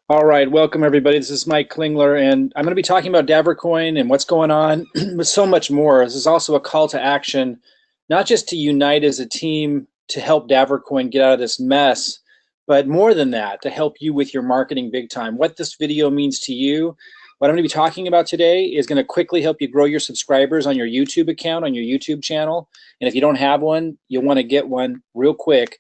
All right, welcome everybody. This is Mike Klingler, and I'm going to be talking about DavorCoin and what's going on, but so much more. This is also a call to action, not just to unite as a team to help DavorCoin get out of this mess, but more than that, to help you with your marketing big time. What this video means to you, what I'm going to be talking about today is going to quickly help you grow your subscribers on your YouTube account, on your YouTube channel. And if you don't have one, you'll want to get one real quick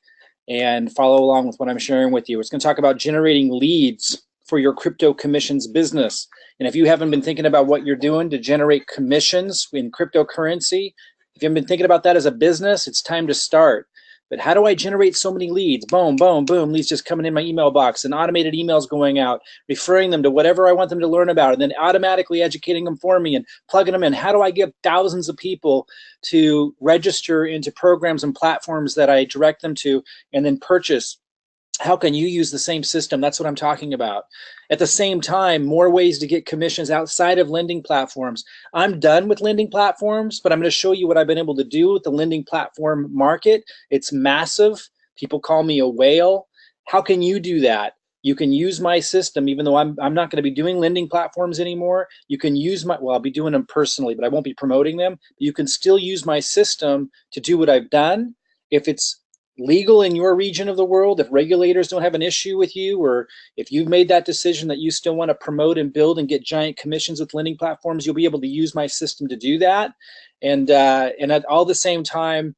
and follow along with what I'm sharing with you. It's going to talk about generating leads for your crypto commissions business. And if you haven't been thinking about what you're doing to generate commissions in cryptocurrency, if you haven't been thinking about that as a business, it's time to start. But how do I generate so many leads? Boom, boom, boom, leads just coming in my email box and automated emails going out, referring them to whatever I want them to learn about, and then automatically educating them for me and plugging them in. How do I get thousands of people to register into programs and platforms that I direct them to and then purchase? How can you use the same system? That's what I'm talking about. At the same time, more ways to get commissions outside of lending platforms. I'm done with lending platforms, but I'm going to show you what I've been able to do with the lending platform market. It's massive. People call me a whale. How can you do that? You can use my system, even though I'm not going to be doing lending platforms anymore. You can use my, well, I'll be doing them personally, but I won't be promoting them. You can still use my system to do what I've done. If it's legal in your region of the world, if regulators don't have an issue with you, or if you've made that decision that you still want to promote and build and get giant commissions with lending platforms, you'll be able to use my system to do that. And at all the same time,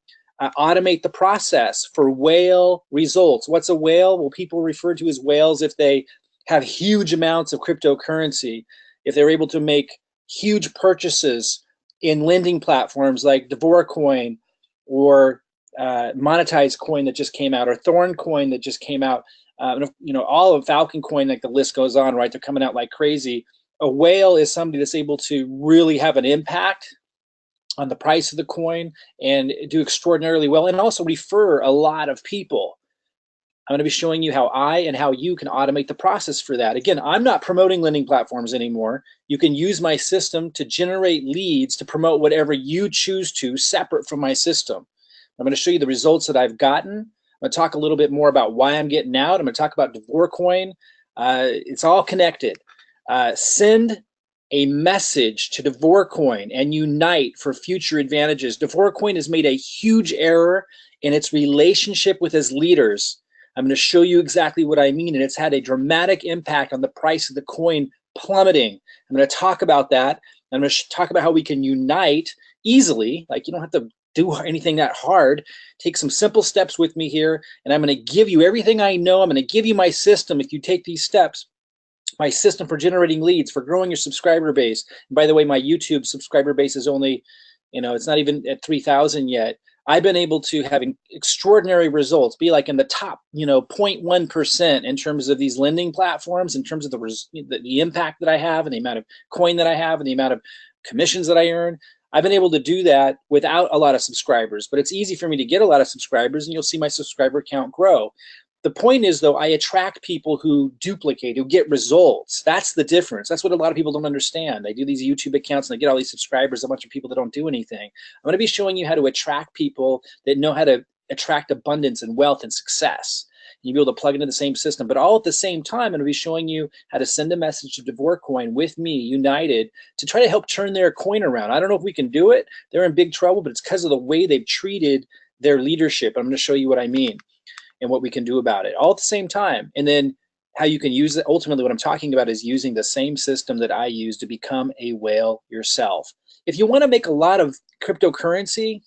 automate the process for whale results. What's a whale? Well, people refer to as whales if they have huge amounts of cryptocurrency, if they're able to make huge purchases in lending platforms like DavorCoin or monetized coin that just came out, or Thorn coin that just came out, all of Falcon coin, like the list goes on, right? They're coming out like crazy. A whale is somebody that's able to really have an impact on the price of the coin and do extraordinarily well, and also refer a lot of people. I'm going to be showing you how I and how you can automate the process for that. Again, I'm not promoting lending platforms anymore. You can use my system to generate leads to promote whatever you choose to, separate from my system. I'm going to show you the results that I've gotten. I'm going to talk a little bit more about why I'm getting out. I'm going to talk about DavorCoin. It's all connected. Send a message to DavorCoin and unite for future advantages. DavorCoin has made a huge error in its relationship with its leaders. I'm going to show you exactly what I mean, and it's had a dramatic impact on the price of the coin plummeting. I'm going to talk about that. I'm going to talk about how we can unite easily. Like, you don't have to do anything that hard. Take some simple steps with me here, and I'm going to give you everything I know. I'm going to give you my system if you take these steps. My system for generating leads, for growing your subscriber base. And by the way, my YouTube subscriber base is only, it's not even at 3,000 yet. I've been able to have extraordinary results, be like in the top, 0.1% in terms of these lending platforms, in terms of the impact that I have and the amount of coin that I have and the amount of commissions that I earn. I've been able to do that without a lot of subscribers, but it's easy for me to get a lot of subscribers, and you'll see my subscriber count grow. The point is, though, I attract people who duplicate, who get results. That's the difference. That's what a lot of people don't understand. They do these YouTube accounts and they get all these subscribers, a bunch of people that don't do anything. I'm going to be showing you how to attract people that know how to attract abundance and wealth and success. You'll be able to plug into the same system, but all at the same time, I'm going to be showing you how to send a message to DavorCoin with me, united, to try to help turn their coin around. I don't know if we can do it. They're in big trouble, but it's because of the way they've treated their leadership. I'm going to show you what I mean and what we can do about it, all at the same time. And then how you can use it. Ultimately, what I'm talking about is using the same system that I use to become a whale yourself. If you want to make a lot of cryptocurrency,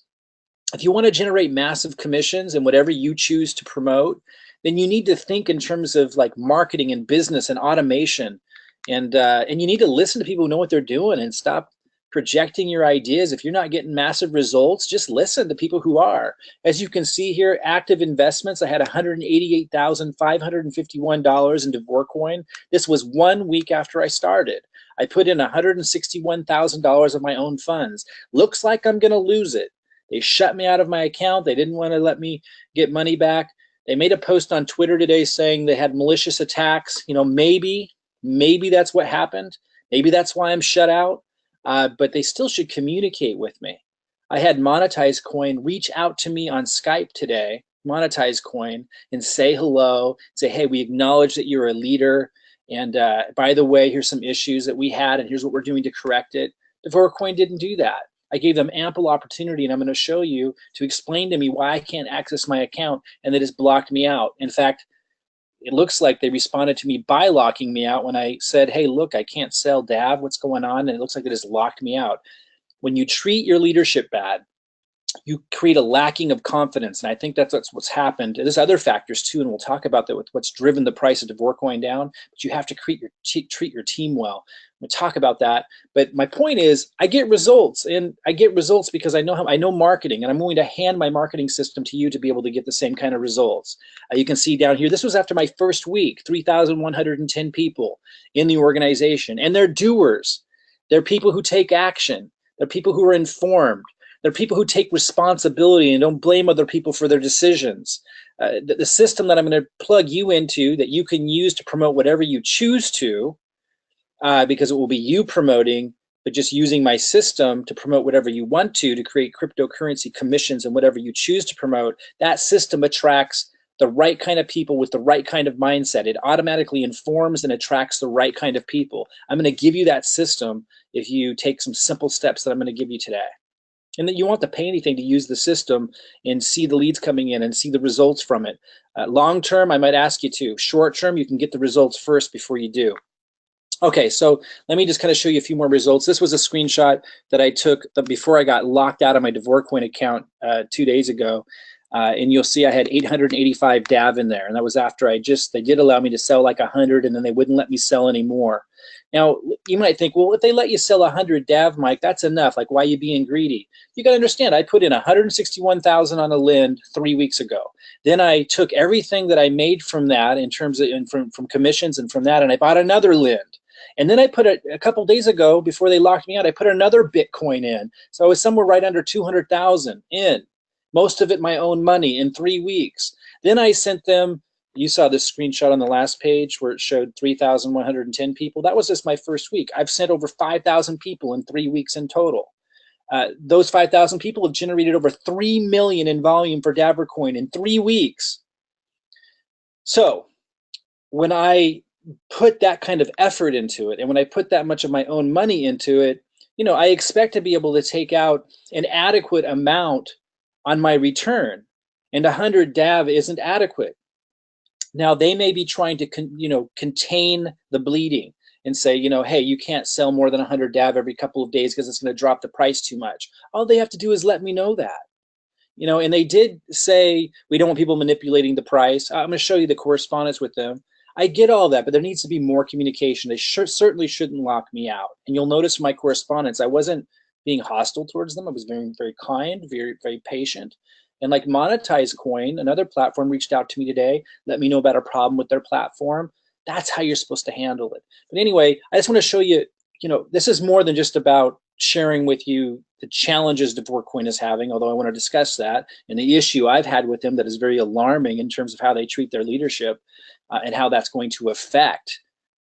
if you want to generate massive commissions and whatever you choose to promote, then you need to think in terms of like marketing and business and automation. And you need to listen to people who know what they're doing and stop projecting your ideas. If you're not getting massive results, just listen to people who are. As you can see here, active investments, I had $188,551 in DavorCoin. This was 1 week after I started. I put in $161,000 of my own funds. Looks like I'm going to lose it. They shut me out of my account. They didn't want to let me get money back. They made a post on Twitter today saying they had malicious attacks. Maybe that's what happened. Maybe that's why I'm shut out. But they still should communicate with me. I had Monetized Coin reach out to me on Skype today, Monetized Coin, and say hello, say, hey, we acknowledge that you're a leader And by the way, here's some issues that we had, and here's what we're doing to correct it. DavorCoin didn't do that. I gave them ample opportunity, and I'm going to show you to explain to me why I can't access my account and that it's blocked me out. In fact, it looks like they responded to me by locking me out when I said, hey, look, I can't sell Dav, what's going on? And it looks like it has locked me out. When you treat your leadership bad, you create a lacking of confidence, and I think that's what's happened. There's other factors too, and we'll talk about that with what's driven the price of DavorCoin down. But you have to treat your team well. We'll talk about that. But my point is, I get results, and I get results because I know marketing, and I'm willing to hand my marketing system to you to be able to get the same kind of results. You can see down here, this was after my first week, 3,110 people in the organization, and they're doers. They're people who take action. They're people who are informed. They're people who take responsibility and don't blame other people for their decisions. The system that I'm going to plug you into that you can use to promote whatever you choose to, because it will be you promoting, but just using my system to promote whatever you want to create cryptocurrency commissions and whatever you choose to promote, that system attracts the right kind of people with the right kind of mindset. It automatically informs and attracts the right kind of people. I'm going to give you that system if you take some simple steps that I'm going to give you today. And that you won't have to pay anything to use the system and see the leads coming in and see the results from it. Long term, I might ask you to. Short term, you can get the results first before you do. Okay, so let me just kind of show you a few more results. This was a screenshot that I took before I got locked out of my DavorCoin account 2 days ago. And you'll see I had 885 DAV in there. And that was after they did allow me to sell like 100, and then they wouldn't let me sell anymore. Now, you might think, well, if they let you sell 100 DAV, Mike, that's enough. Like, why are you being greedy? You got to understand, I put in 161,000 on a Lind 3 weeks ago. Then I took everything that I made from that in terms of from commissions and from that, and I bought another Lind. And then I put a couple days ago, before they locked me out, I put another Bitcoin in. So I was somewhere right under 200,000 in. Most of it my own money in 3 weeks. Then I sent them, you saw this screenshot on the last page where it showed 3,110 people. That was just my first week. I've sent over 5,000 people in 3 weeks in total. Those 5,000 people have generated over 3 million in volume for DavorCoin in 3 weeks. So when I put that kind of effort into it, and when I put that much of my own money into it, I expect to be able to take out an adequate amount on my return, and 100 DAV isn't adequate. Now they may be trying to contain the bleeding and say, hey, you can't sell more than 100 DAV every couple of days because it's going to drop the price too much. All they have to do is let me know that. And they did say we don't want people manipulating the price. I'm going to show you the correspondence with them. I get all that, but there needs to be more communication. They certainly shouldn't lock me out. And you'll notice from my correspondence, I wasn't being hostile towards them. I was very, very kind, very, very patient. And like Monetize Coin, another platform, reached out to me today, let me know about a problem with their platform. That's how you're supposed to handle it. But anyway, I just want to show you, this is more than just about sharing with you the challenges DavorCoin is having, although I want to discuss that, and the issue I've had with them that is very alarming in terms of how they treat their leadership and how that's going to affect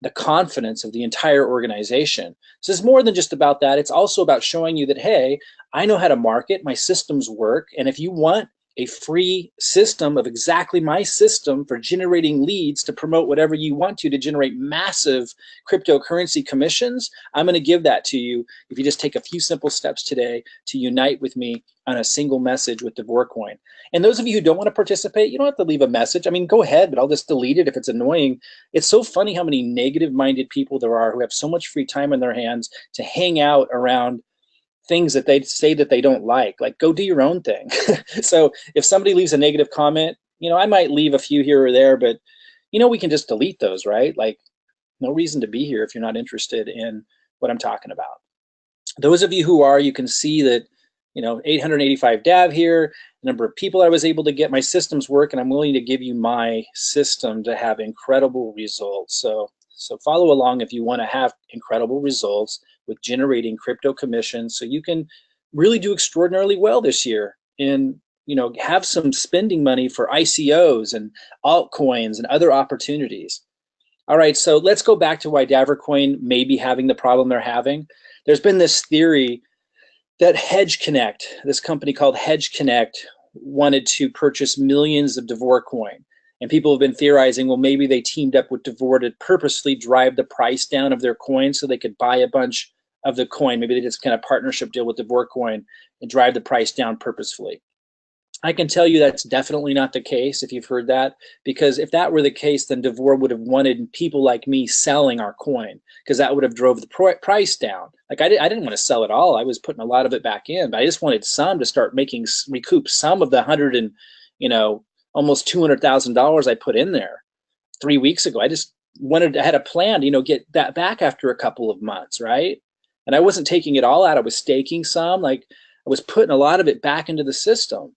the confidence of the entire organization. So it's more than just about that. It's also about showing you that, hey, I know how to market, my systems work, and if you want a free system of exactly my system for generating leads to promote whatever you want to generate massive cryptocurrency commissions, I'm going to give that to you if you just take a few simple steps today to unite with me on a single message with DavorCoin. And those of you who don't want to participate, you don't have to leave a message. I mean, go ahead, but I'll just delete it if it's annoying. It's so funny how many negative-minded people there are who have so much free time in their hands to hang out around things that they say that they don't like. Go do your own thing. So if somebody leaves a negative comment, I might leave a few here or there, but we can just delete those, right? No reason to be here if you're not interested in what I'm talking about. Those of you who are, you can see that 885 DAV here, the number of people I was able to get, my systems work, and I'm willing to give you my system to have incredible results. So follow along if you want to have incredible results with generating crypto commissions, so you can really do extraordinarily well this year and have some spending money for ICOs and altcoins and other opportunities. All right, so let's go back to why DavorCoin may be having the problem they're having. There's been this theory that this company called HedgeConnect, wanted to purchase millions of DavorCoin. And people have been theorizing, well, maybe they teamed up with Davor to purposely drive the price down of their coin so they could buy a bunch of the coin. Maybe they did some kind of partnership deal with DavorCoin and drive the price down purposefully. I can tell you that's definitely not the case if you've heard that, because if that were the case, then Davor would have wanted people like me selling our coin, because that would have drove the price down. Like I didn't want to sell it all. I was putting a lot of it back in, but I just wanted some to start recoup some of the almost $200,000 I put in there 3 weeks ago. I had a plan to, get that back after a couple of months, right? And I wasn't taking it all out. I was staking some, like I was putting a lot of it back into the system.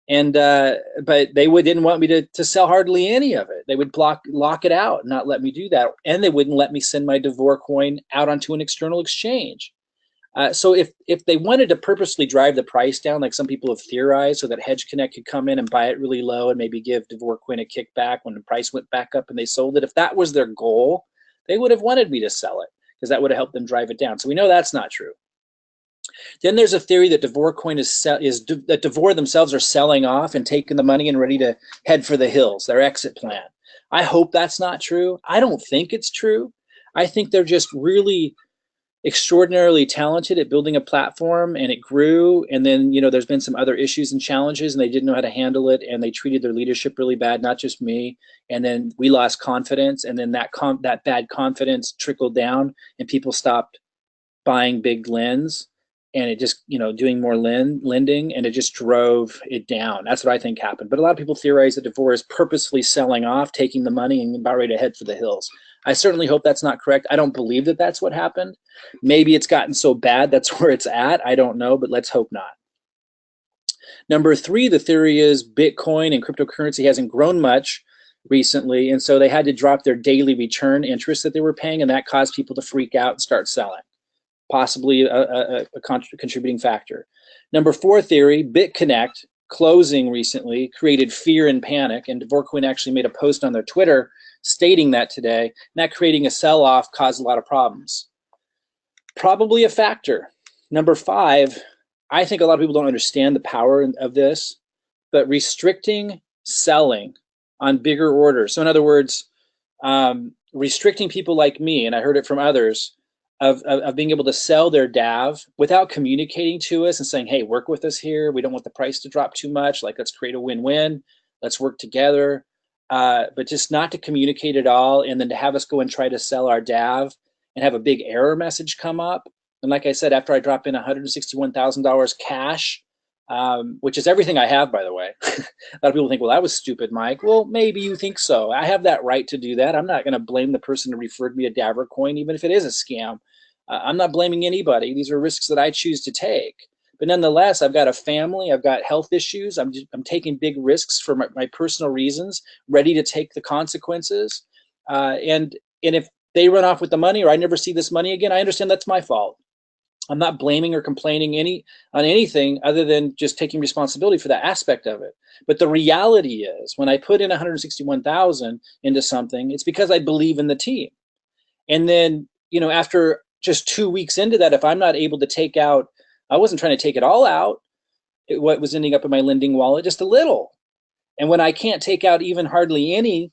And but they didn't want me to sell hardly any of it. They would lock it out and not let me do that. And they wouldn't let me send my DavorCoin out onto an external exchange. So if they wanted to purposely drive the price down, like some people have theorized, so that Hedge Connect could come in and buy it really low and maybe give DavorCoin a kickback when the price went back up and they sold it, if that was their goal, they would have wanted me to sell it, because that would have helped them drive it down. So we know that's not true. Then there's a theory that DavorCoin that Davor themselves are selling off and taking the money and ready to head for the hills, their exit plan. I hope that's not true. I don't think it's true. I think they're just really extraordinarily talented at building a platform, and it grew. And then, there's been some other issues and challenges, and they didn't know how to handle it, and they treated their leadership really bad, not just me. And then we lost confidence, and then that bad confidence trickled down, and people stopped buying big lends, and it just, doing more lending, and it just drove it down. That's what I think happened. But a lot of people theorize that Davor is purposefully selling off, taking the money, and about ready to head for the hills. I certainly hope that's not correct. I don't believe that that's what happened. Maybe it's gotten so bad that's where it's at. I don't know, but let's hope not. Number 3, the theory is Bitcoin and cryptocurrency hasn't grown much recently, and so they had to drop their daily return interest that they were paying, and that caused people to freak out and start selling. Possibly a contributing factor. Number 4 theory, BitConnect closing recently created fear and panic, and DavorCoin actually made a post on their Twitter stating that today, and that creating a sell-off caused a lot of problems. Probably a factor. Number 5, I think a lot of people don't understand the power of this, but restricting selling on bigger orders. So in other words, restricting people like me, and I heard it from others, of being able to sell their DAV without communicating to us and saying, hey, work with us here. We don't want the price to drop too much. Like, let's create a win-win. Let's work together. But just not to communicate at all, and then to have us go and try to sell our DAV and have a big error message come up. And like I said, after I drop in $161,000 cash, which is everything I have, by the way. A lot of people think, well, that was stupid, Mike. Well, maybe you think so. I have that right to do that. I'm not going to blame the person who referred me to DavorCoin, even if it is a scam. I'm not blaming anybody. These are risks that I choose to take. But nonetheless, I've got a family. I've got health issues. I'm taking big risks for my personal reasons, ready to take the consequences. And if they run off with the money, or I never see this money again, I understand that's my fault. I'm not blaming or complaining on anything other than just taking responsibility for that aspect of it. But the reality is, when I put in 161,000 into something, it's because I believe in the team. And then, after just 2 weeks into that, if I'm not able to take out, I wasn't trying to take it all out. What was ending up in my lending wallet, just a little. And when I can't take out even hardly any,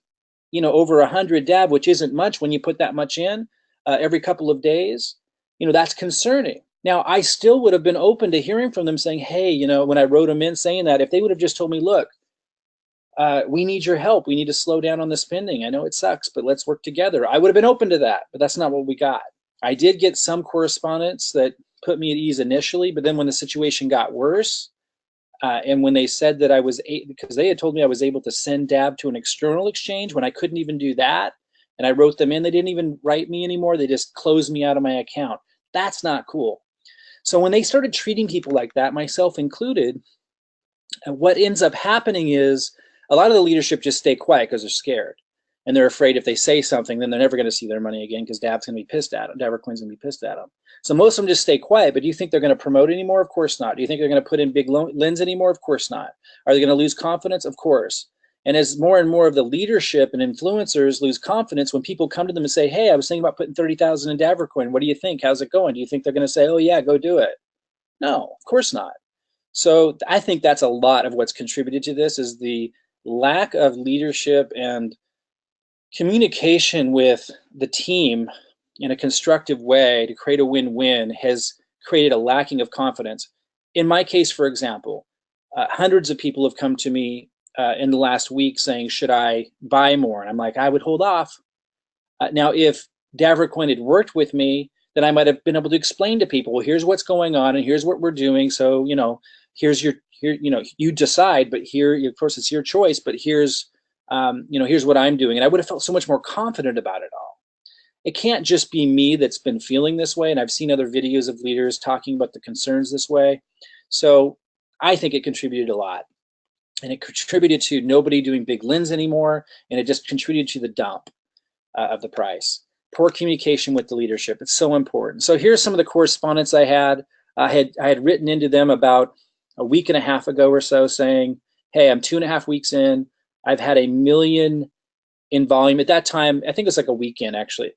over 100 DAV, which isn't much when you put that much in every couple of days, that's concerning. Now, I still would have been open to hearing from them saying, hey, when I wrote them in saying that, if they would have just told me, look, we need your help. We need to slow down on the spending. I know it sucks, but let's work together. I would have been open to that, but that's not what we got. I did get some correspondence that put me at ease initially, but then when the situation got worse, and when they said that because they had told me I was able to send DAV to an external exchange when I couldn't even do that, and I wrote them in, they didn't even write me anymore. They just closed me out of my account. That's not cool. So when they started treating people like that, myself included, what ends up happening is a lot of the leadership just stay quiet because they're scared. And they're afraid if they say something, then they're never going to see their money again, because DAV's going to be pissed at them. DavorCoin's going to be pissed at them. So most of them just stay quiet. But do you think they're going to promote anymore? Of course not. Do you think they're going to put in big lens anymore? Of course not. Are they going to lose confidence? Of course. And as more and more of the leadership and influencers lose confidence, when people come to them and say, hey, I was thinking about putting 30,000 in DavorCoin. What do you think? How's it going? Do you think they're going to say, oh, yeah, go do it? No, of course not. So I think that's a lot of what's contributed to this, is the lack of leadership and communication with the team in a constructive way to create a win-win has created a lacking of confidence. In my case, for example, hundreds of people have come to me in the last week saying, should I buy more? And I'm like, I would hold off. Now, if DavorCoin had worked with me, then I might have been able to explain to people, well, here's what's going on and here's what we're doing. So, here's you decide, but here, of course, it's your choice, but here's what I'm doing. And I would have felt so much more confident about it all. It can't just be me that's been feeling this way. And I've seen other videos of leaders talking about the concerns this way. So I think it contributed a lot. And it contributed to nobody doing big lens anymore. And it just contributed to the dump of the price. Poor communication with the leadership. It's so important. So here's some of the correspondence I had. I had written into them about a week and a half ago or so saying, hey, I'm 2.5 weeks in. I've had 1 million in volume. At that time, I think it was like a weekend actually.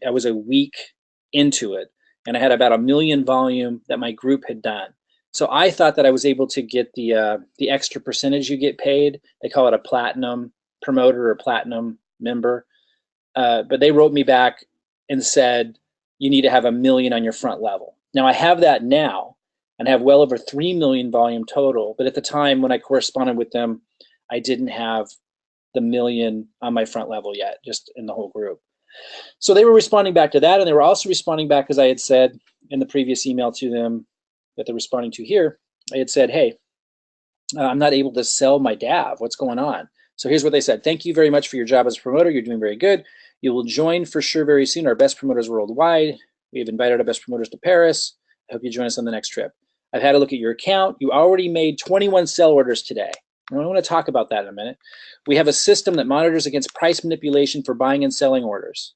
I was a week into it, and I had about 1 million volume that my group had done. So I thought that I was able to get the extra percentage you get paid. They call it a platinum promoter or platinum member. But they wrote me back and said, you need to have 1 million on your front level. Now I have that now and have well over 3 million volume total. But at the time when I corresponded with them, I didn't have the 1 million on my front level yet, just in the whole group. So they were responding back to that, and they were also responding back, as I had said in the previous email to them that they're responding to here. I had said, hey, I'm not able to sell my DAV. What's going on? So here's what they said. Thank you very much for your job as a promoter. You're doing very good. You will join for sure very soon our best promoters worldwide. We've invited our best promoters to Paris. I hope you join us on the next trip. I've had a look at your account. You already made 21 sell orders today. I want to talk about that in a minute. We have a system that monitors against price manipulation for buying and selling orders.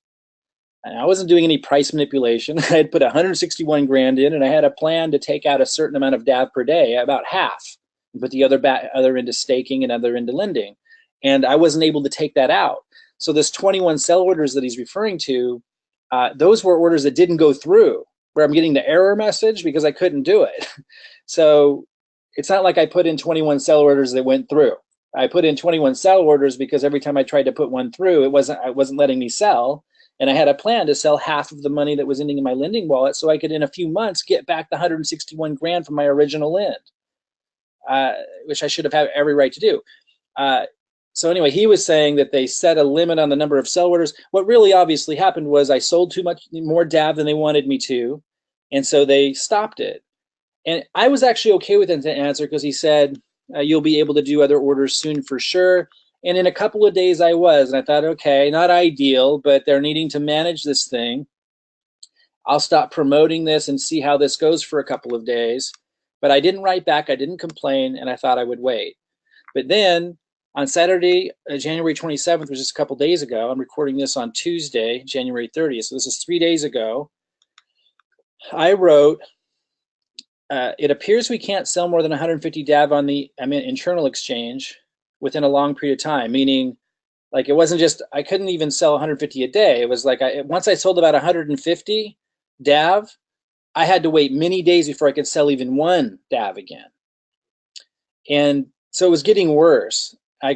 And I wasn't doing any price manipulation. I had put 161 grand in, and I had a plan to take out a certain amount of DAV per day, about half, and put the other into staking and other into lending. And I wasn't able to take that out. So this 21 sell orders that he's referring to, those were orders that didn't go through, where I'm getting the error message because I couldn't do it. So it's not like I put in 21 sell orders that went through. I put in 21 sell orders because every time I tried to put one through, it wasn't letting me sell. And I had a plan to sell half of the money that was ending in my lending wallet so I could, in a few months, get back the 161 grand from my original lend, which I should have had every right to do. So anyway, he was saying that they set a limit on the number of sell orders. What really obviously happened was I sold too much more DAV than they wanted me to, and so they stopped it. And I was actually okay with the answer because he said, you'll be able to do other orders soon for sure. And in a couple of days I was, and I thought, okay, not ideal, but they're needing to manage this thing. I'll stop promoting this and see how this goes for a couple of days. But I didn't write back, I didn't complain, and I thought I would wait. But then on Saturday, January 27th, which is a couple days ago, I'm recording this on Tuesday, January 30th, so this is 3 days ago, I wrote, it appears we can't sell more than 150 DAV on the internal exchange within a long period of time, meaning like it wasn't just, I couldn't even sell 150 a day. It was like once I sold about 150 DAV, I had to wait many days before I could sell even one DAV again. And so it was getting worse. I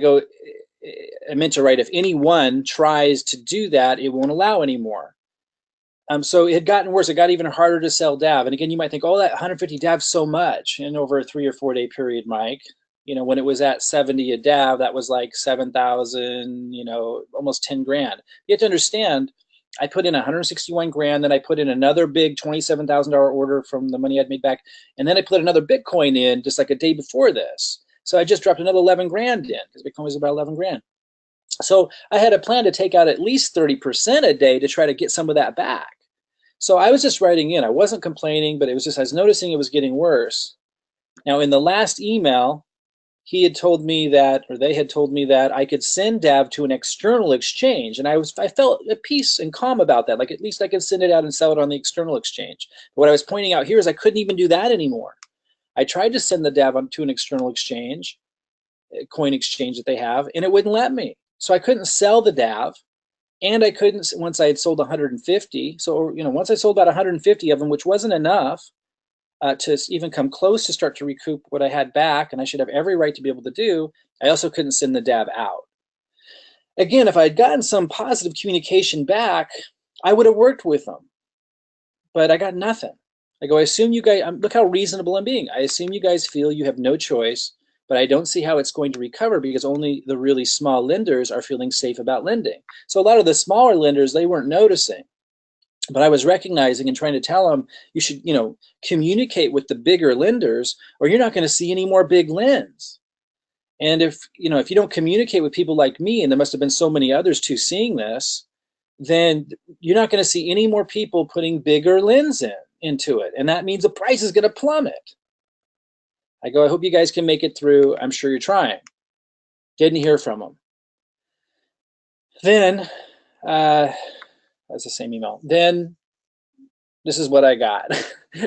meant to write, if anyone tries to do that, it won't allow anymore. So it had gotten worse. It got even harder to sell DAV. And again, you might think, oh, that 150 DAV so much. And over a 3 or 4 day period, Mike, when it was at 70 a DAV, that was like 7,000, almost 10 grand. You have to understand, I put in 161 grand, then I put in another big $27,000 order from the money I'd made back. And then I put another Bitcoin in just like a day before this. So I just dropped another 11 grand in because Bitcoin was about 11 grand. So I had a plan to take out at least 30% a day to try to get some of that back. So I was just writing in. I wasn't complaining, but it was just, I was noticing it was getting worse. Now, in the last email, he had told me that, or they had told me that I could send DAV to an external exchange. And I felt at peace and calm about that. Like at least I could send it out and sell it on the external exchange. But what I was pointing out here is I couldn't even do that anymore. I tried to send the DAV to an external exchange, a coin exchange that they have, and it wouldn't let me. So I couldn't sell the DAV. And I couldn't, once I had sold 150, so once I sold about 150 of them, which wasn't enough to even come close to start to recoup what I had back, and I should have every right to be able to do, I also couldn't send the DAV out. Again, if I had gotten some positive communication back, I would have worked with them. But I got nothing. I go, I assume you guys, look how reasonable I'm being. I assume you guys feel you have no choice, but I don't see how it's going to recover because only the really small lenders are feeling safe about lending. So a lot of the smaller lenders, they weren't noticing. But I was recognizing and trying to tell them, you should, communicate with the bigger lenders or you're not going to see any more big lends. And if you don't communicate with people like me, and there must have been so many others too seeing this, then you're not going to see any more people putting bigger lens into it. And that means the price is going to plummet. I go, I hope you guys can make it through. I'm sure you're trying. Didn't hear from them. Then, that's the same email. Then, this is what I got.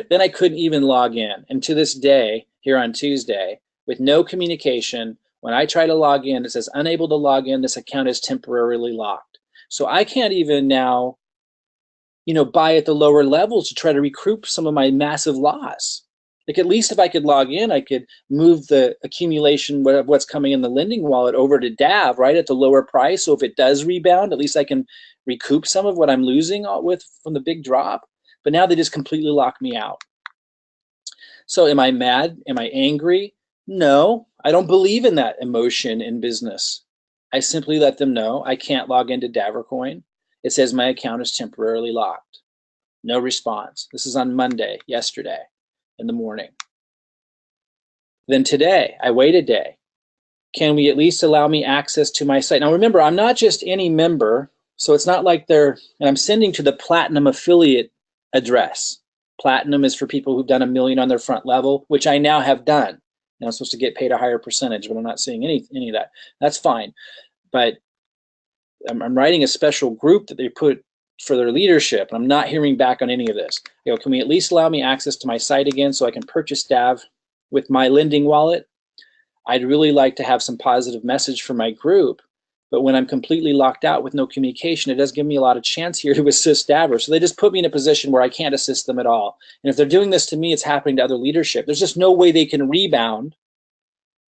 Then I couldn't even log in. And to this day, here on Tuesday, with no communication, when I try to log in, it says unable to log in. This account is temporarily locked. So I can't even now, buy at the lower levels to try to recoup some of my massive loss. Like at least if I could log in, I could move the accumulation of what's coming in the lending wallet over to DAV, right, at the lower price. So if it does rebound, at least I can recoup some of what I'm losing from the big drop. But now they just completely lock me out. So am I mad? Am I angry? No, I don't believe in that emotion in business. I simply let them know I can't log into DavorCoin. It says my account is temporarily locked. No response. This is on Monday, yesterday, in the morning. Then today, I wait a day. Can we at least allow me access to my site? Now remember, I'm not just any member, so it's not like and I'm sending to the Platinum affiliate address. Platinum is for people who've done $1 million on their front level, which I now have done. And I'm supposed to get paid a higher percentage, but I'm not seeing any of that. That's fine. But I'm writing a special group that they put for their leadership, and I'm not hearing back on any of this. Can we at least allow me access to my site again so I can purchase DAV with my lending wallet? I'd really like to have some positive message for my group, but when I'm completely locked out with no communication, it does give me a lot of chance here to assist Davor. So they just put me in a position where I can't assist them at all. And if they're doing this to me, it's happening to other leadership. There's just no way they can rebound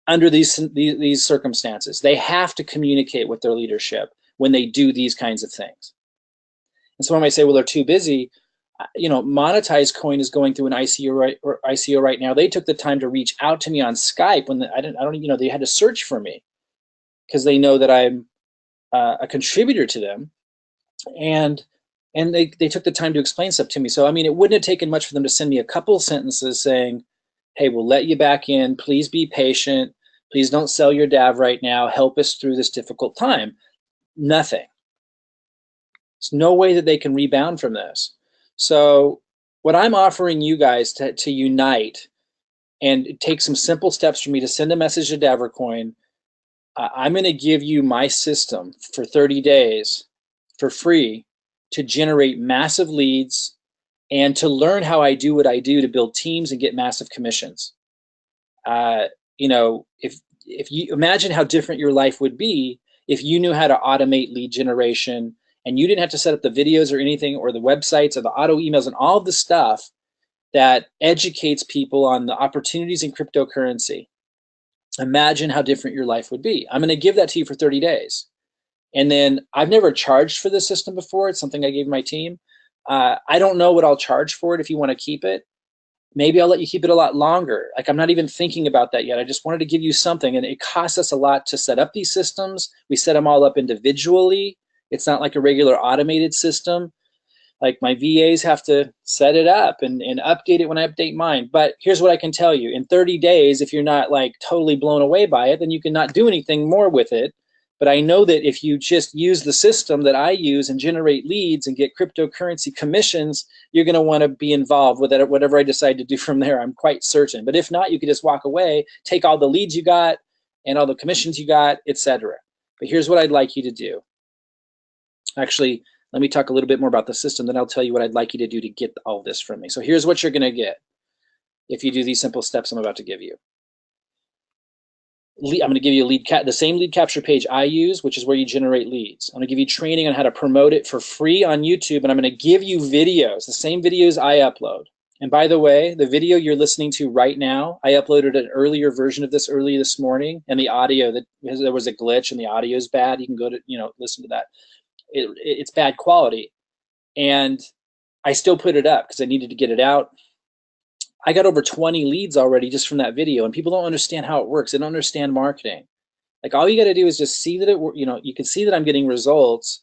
under these circumstances. They have to communicate with their leadership when they do these kinds of things. And someone might say, well, they're too busy. Monetized Coin is going through an ICO right now. They took the time to reach out to me on Skype when they had to search for me because they know that I'm a contributor to them, and they took the time to explain stuff to me. So it wouldn't have taken much for them to send me a couple sentences saying, hey, we'll let you back in. Please be patient. Please don't sell your DAV right now. Help us through this difficult time. Nothing. There's no way that they can rebound from this. So what I'm offering you guys to unite and take some simple steps for me to send a message to DavorCoin, I'm going to give you my system for 30 days for free to generate massive leads and to learn how I do what I do to build teams and get massive commissions. If you imagine how different your life would be if you knew how to automate lead generation and you didn't have to set up the videos or anything or the websites or the auto emails and all the stuff that educates people on the opportunities in cryptocurrency. Imagine how different your life would be. I'm going to give that to you for 30 days. And then I've never charged for this system before. It's something I gave my team. I don't know what I'll charge for it if you want to keep it. Maybe I'll let you keep it a lot longer. Like I'm not even thinking about that yet. I just wanted to give you something, and it costs us a lot to set up these systems. We set them all up individually. It's not like a regular automated system. Like my VAs have to set it up and update it when I update mine. But here's what I can tell you. In 30 days, if you're not like totally blown away by it, then you can not do anything more with it. But I know that if you just use the system that I use and generate leads and get cryptocurrency commissions, you're going to want to be involved with it, whatever I decide to do from there. I'm quite certain. But if not, you could just walk away, take all the leads you got and all the commissions you got, etc. But here's what I'd like you to do. Actually, let me talk a little bit more about the system, then I'll tell you what I'd like you to do to get all this from me. So here's what you're going to get if you do these simple steps I'm about to give you. I'm going to give you the same lead capture page I use, which is where you generate leads. I'm going to give you training on how to promote it for free on YouTube, and I'm going to give you videos, the same videos I upload. And by the way, the video you're listening to right now, I uploaded an earlier version of this early this morning, and the audio, that there was a glitch and the audio is bad. You can go to, listen to that. It's bad quality. And I still put it up because I needed to get it out. I got over 20 leads already just from that video, and people don't understand how it works. They don't understand marketing. Like, all you got to do is just see that you can see that I'm getting results.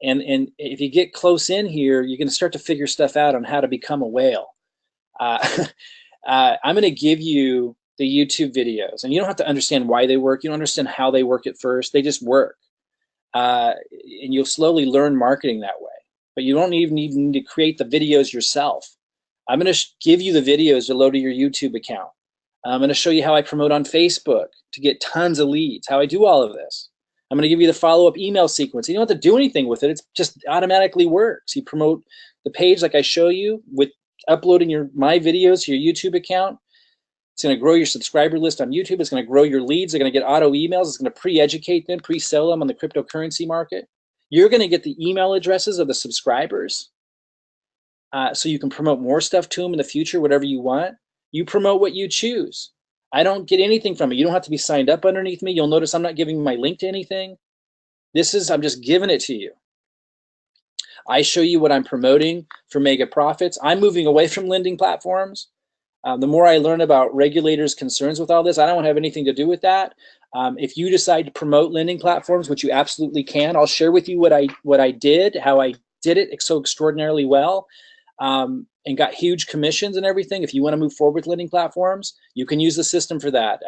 And if you get close in here, you're going to start to figure stuff out on how to become a whale. I'm going to give you the YouTube videos, and you don't have to understand why they work. You don't understand how they work at first. They just work. And you'll slowly learn marketing that way. But you don't even need to create the videos yourself. I'm going to give you the videos to load to your YouTube account. I'm going to show you how I promote on Facebook to get tons of leads, how I do all of this. I'm going to give you the follow-up email sequence. You don't have to do anything with it. It just automatically works. You promote the page like I show you with uploading my videos to your YouTube account. It's going to grow your subscriber list on YouTube. It's going to grow your leads. They're going to get auto emails. It's going to pre-educate them, pre-sell them on the cryptocurrency market. You're going to get the email addresses of the subscribers, so you can promote more stuff to them in the future, whatever you want. You promote what you choose. I don't get anything from it. You don't have to be signed up underneath me. You'll notice I'm not giving my link to anything. I'm just giving it to you. I show you what I'm promoting for mega profits. I'm moving away from lending platforms. The more I learn about regulators' concerns with all this, I don't have anything to do with that. If you decide to promote lending platforms, which you absolutely can, I'll share with you what I did, how I did it so extraordinarily well, and got huge commissions and everything. If you want to move forward with lending platforms, you can use the system for that.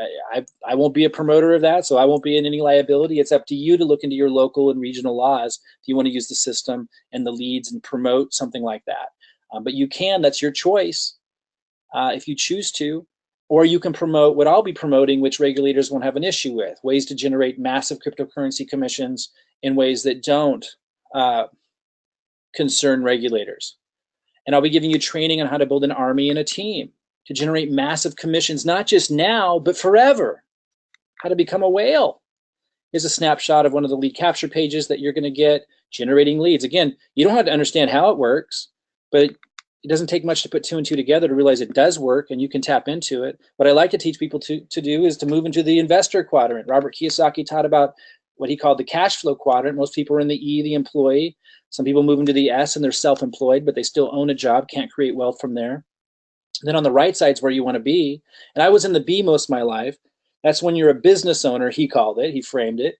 I won't be a promoter of that, so I won't be in any liability. It's up to you to look into your local and regional laws if you want to use the system and the leads and promote something like that. But you can, that's your choice. If you choose to, or you can promote what I'll be promoting, which regulators won't have an issue with, ways to generate massive cryptocurrency commissions in ways that don't concern regulators. And I'll be giving you training on how to build an army and a team to generate massive commissions, not just now, but forever. How to become a whale. Here's a snapshot of one of the lead capture pages that you're going to get, generating leads. Again, you don't have to understand how it works, but it doesn't take much to put 2 and 2 together to realize it does work, and you can tap into it. What I like to teach people to do is to move into the investor quadrant. Robert Kiyosaki taught about what he called the cash flow quadrant. Most people are in the E, the employee. Some people move into the S and they're self-employed, but they still own a job, can't create wealth from there. Then on the right side is where you want to be. And I was in the B most of my life. That's when you're a business owner, he called it, he framed it.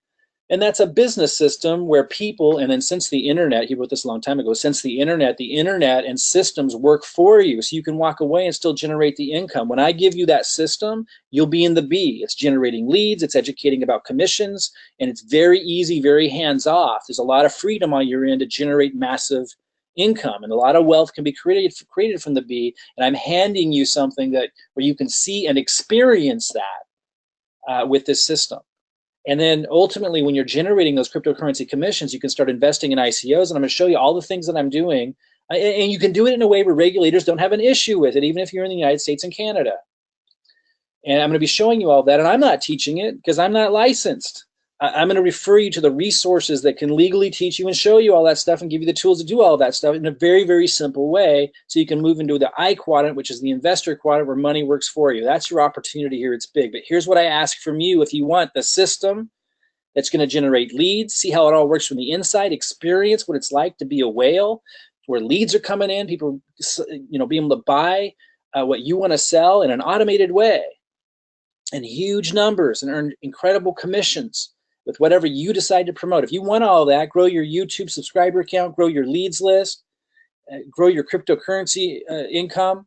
And that's a business system where people, and then since the internet, he wrote this a long time ago, since the internet and systems work for you, so you can walk away and still generate the income. When I give you that system, you'll be in the B. It's generating leads, it's educating about commissions, and it's very easy, very hands-off. There's a lot of freedom on your end to generate massive income, and a lot of wealth can be created from the B, and I'm handing you something where you can see and experience that with this system. And then ultimately, when you're generating those cryptocurrency commissions, you can start investing in ICOs. And I'm going to show you all the things that I'm doing. And you can do it in a way where regulators don't have an issue with it, even if you're in the United States and Canada. And I'm going to be showing you all that. And I'm not teaching it because I'm not licensed. I'm going to refer you to the resources that can legally teach you and show you all that stuff and give you the tools to do all of that stuff in a very, very simple way, so you can move into the I quadrant, which is the investor quadrant, where money works for you. That's your opportunity here. It's big. But here's what I ask from you. If you want the system that's going to generate leads, see how it all works from the inside, experience what it's like to be a whale, where leads are coming in, people be able to buy what you want to sell in an automated way, in huge numbers, and earn incredible commissions with whatever you decide to promote. If you want all that, grow your YouTube subscriber count, grow your leads list, grow your cryptocurrency income.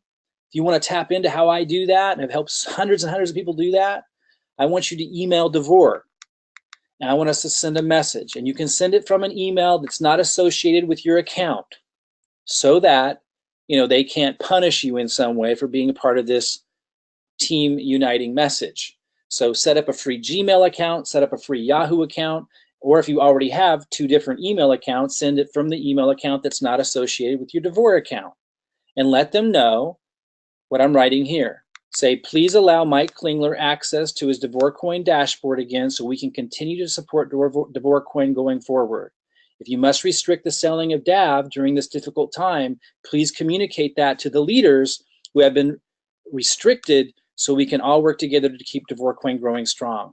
If you want to tap into how I do that, and I've helped hundreds and hundreds of people do that, I want you to email Davor. And I want us to send a message. And you can send it from an email that's not associated with your account, so that they can't punish you in some way for being a part of this team uniting message. So set up a free Gmail account, set up a free Yahoo account, or if you already have 2 different email accounts, send it from the email account that's not associated with your Davor account. And let them know what I'm writing here. Say, please allow Mike Klingler access to his DavorCoin dashboard again so we can continue to support DavorCoin going forward. If you must restrict the selling of DAV during this difficult time, please communicate that to the leaders who have been restricted so we can all work together to keep DavorCoin growing strong.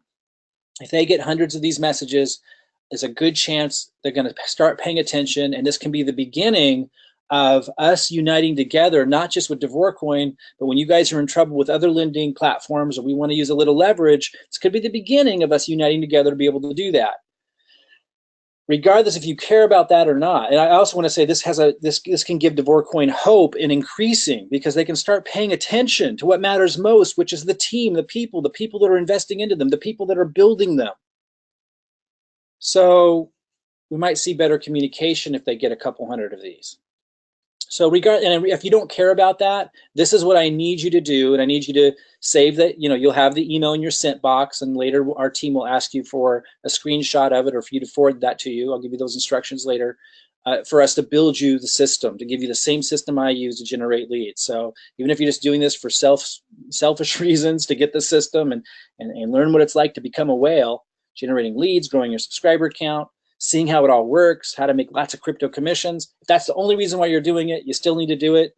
If they get hundreds of these messages, there's a good chance they're going to start paying attention, and this can be the beginning of us uniting together, not just with DavorCoin, but when you guys are in trouble with other lending platforms or we want to use a little leverage, this could be the beginning of us uniting together to be able to do that. Regardless if you care about that or not. And I also want to say this can give DavorCoin hope in increasing, because they can start paying attention to what matters most, which is the team, the people that are investing into them, the people that are building them. So we might see better communication if they get a couple hundred of these. So if you don't care about that, this is what I need you to do, and I need you to save that. You'll have the email in your sent box, and later our team will ask you for a screenshot of it or for you to forward that to you. I'll give you those instructions later for us to build you the system, to give you the same system I use to generate leads. So even if you're just doing this for selfish reasons to get the system and learn what it's like to become a whale, generating leads, growing your subscriber count, seeing how it all works, how to make lots of crypto commissions. If that's the only reason why you're doing it, you still need to do it.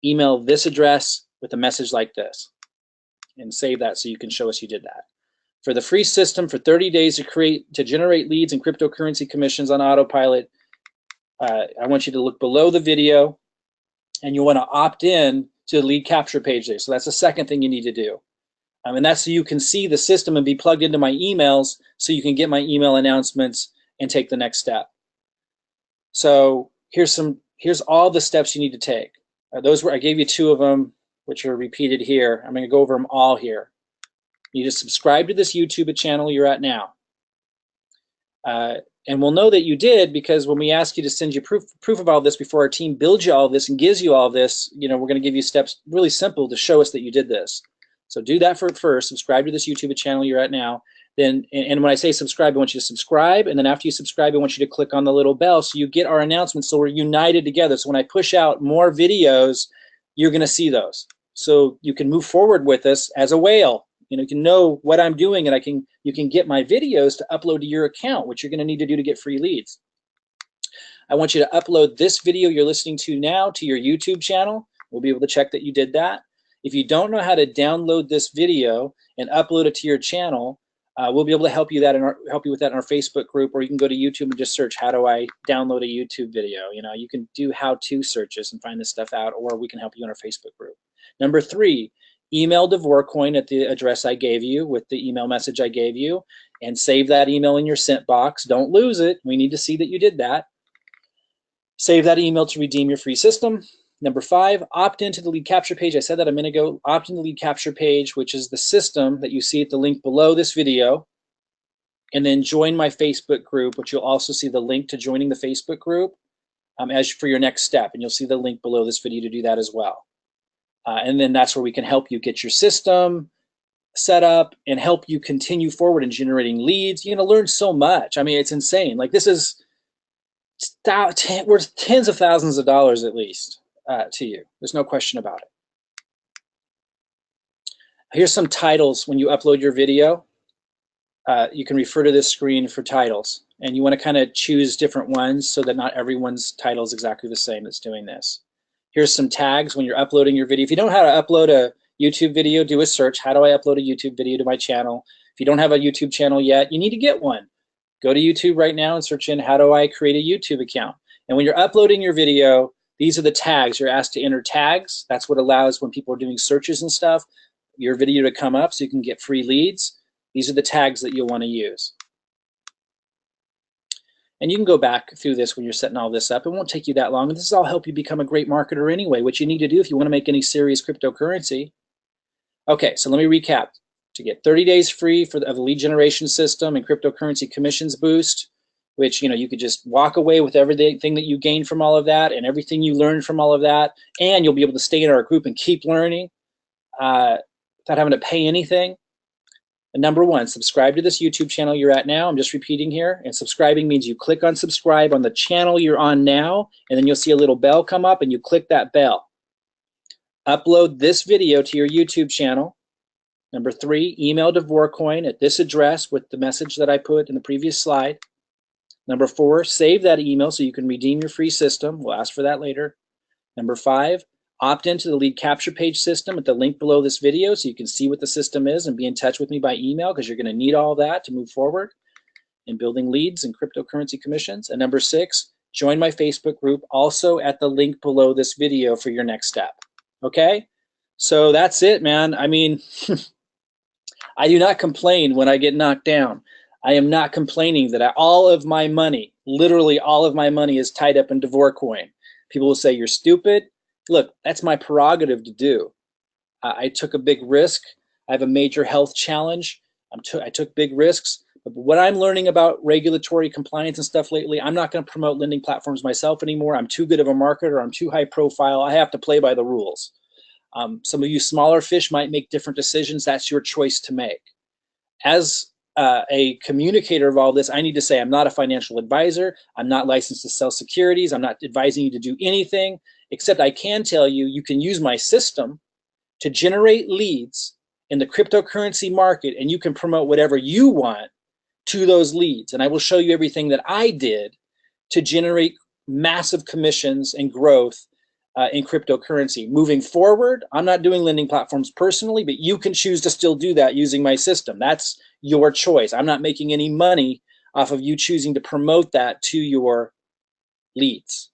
Email this address with a message like this and save that so you can show us you did that. For the free system for 30 days to generate leads and cryptocurrency commissions on autopilot, I want you to look below the video, and you want to opt in to the lead capture page there. So that's the second thing you need to do. And that's so you can see the system and be plugged into my emails so you can get my email announcements and take the next step. So here's all the steps you need to take. I gave you 2 of them, which are repeated here. I'm going to go over them all here. You need to subscribe to this YouTube channel you're at now. And we'll know that you did, because when we ask you to send you proof of all this before our team builds you all this and gives you all this, we're going to give you steps really simple to show us that you did this. So do that first. Subscribe to this YouTube channel you're at now. Then, and when I say subscribe, I want you to subscribe. And then after you subscribe, I want you to click on the little bell so you get our announcements, so we're united together. So when I push out more videos, you're going to see those. So you can move forward with us as a whale. You can know what I'm doing, and you can get my videos to upload to your account, which you're going to need to do to get free leads. I want you to upload this video you're listening to now to your YouTube channel. We'll be able to check that you did that. If you don't know how to download this video and upload it to your channel, we'll be able to help you with that in our Facebook group, or you can go to YouTube and just search, how do I download a YouTube video? You can do how-to searches and find this stuff out, or we can help you in our Facebook group. Number 3, email DavorCoin at the address I gave you with the email message I gave you, and save that email in your sent box. Don't lose it. We need to see that you did that. Save that email to redeem your free system. Number 5, opt into the lead capture page. I said that a minute ago. Opt in the lead capture page, which is the system that you see at the link below this video. And then join my Facebook group, which you'll also see the link to joining the Facebook group as for your next step. And you'll see the link below this video to do that as well. And then that's where we can help you get your system set up and help you continue forward in generating leads. You're going to learn so much. I mean, it's insane. Like, this is worth tens of thousands of dollars at least. To you. There's no question about it. Here's some titles when you upload your video. You can refer to this screen for titles, and you want to kind of choose different ones so that not everyone's title is exactly the same that's doing this. Here's some tags when you're uploading your video. If you don't know how to upload a YouTube video, do a search. How do I upload a YouTube video to my channel? If you don't have a YouTube channel yet, you need to get one. Go to YouTube right now and search in, how do I create a YouTube account? And when you're uploading your video, these are the tags. You're asked to enter tags. That's what allows, when people are doing searches and stuff, your video to come up so you can get free leads. These are the tags that you'll want to use. And you can go back through this when you're setting all this up. It won't take you that long. And this will all help you become a great marketer anyway, which you need to do if you want to make any serious cryptocurrency. Okay, so let me recap. To get 30 days free of the lead generation system and cryptocurrency commissions boost, which you could just walk away with everything that you gained from all of that and everything you learned from all of that, and you'll be able to stay in our group and keep learning without having to pay anything. And number 1, subscribe to this YouTube channel you're at now. I'm just repeating here. And subscribing means you click on subscribe on the channel you're on now, and then you'll see a little bell come up, and you click that bell. Upload this video to your YouTube channel. Number 3, email DavorCoin at this address with the message that I put in the previous slide. Number 4, save that email so you can redeem your free system. We'll ask for that later. Number 5, Opt into the lead capture page system at the link below this video so you can see what the system is and be in touch with me by email, because you're going to need all that to move forward in building leads and cryptocurrency commissions. And number 6, join my Facebook group, also at the link below this video for your next step. Okay? So that's it, man. I mean, I do not complain when I get knocked down. I am not complaining that all of my money, literally all of my money, is tied up in DavorCoin. People will say, you're stupid. Look, that's my prerogative to do. I took a big risk. I have a major health challenge. I took big risks. But what I'm learning about regulatory compliance and stuff lately, I'm not going to promote lending platforms myself anymore. I'm too good of a marketer. I'm too high profile. I have to play by the rules. Some of you smaller fish might make different decisions. That's your choice to make. As a communicator of all this, I need to say I'm not a financial advisor. I'm not licensed to sell securities. I'm not advising you to do anything, except I can tell you, you can use my system to generate leads in the cryptocurrency market, and you can promote whatever you want to those leads. And I will show you everything that I did to generate massive commissions and growth in cryptocurrency. Moving forward, I'm not doing lending platforms personally, but you can choose to still do that using my system. That's your choice. I'm not making any money off of you choosing to promote that to your leads.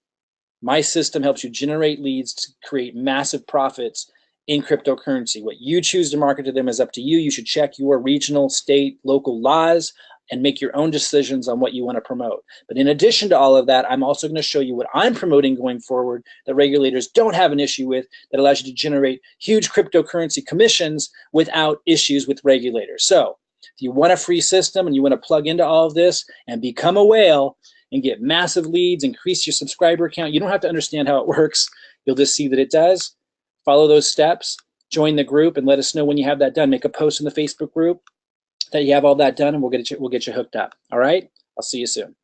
My system helps you generate leads to create massive profits in cryptocurrency. What you choose to market to them is up to you. You should check your regional, state, local laws and make your own decisions on what you want to promote. But in addition to all of that, I'm also going to show you what I'm promoting going forward that regulators don't have an issue with, that allows you to generate huge cryptocurrency commissions without issues with regulators. So if you want a free system and you want to plug into all of this and become a whale and get massive leads, increase your subscriber count, you don't have to understand how it works. You'll just see that it does. Follow those steps, join the group, and let us know when you have that done. Make a post in the Facebook group that you have all that done, and we'll get you hooked up. All right? I'll see you soon.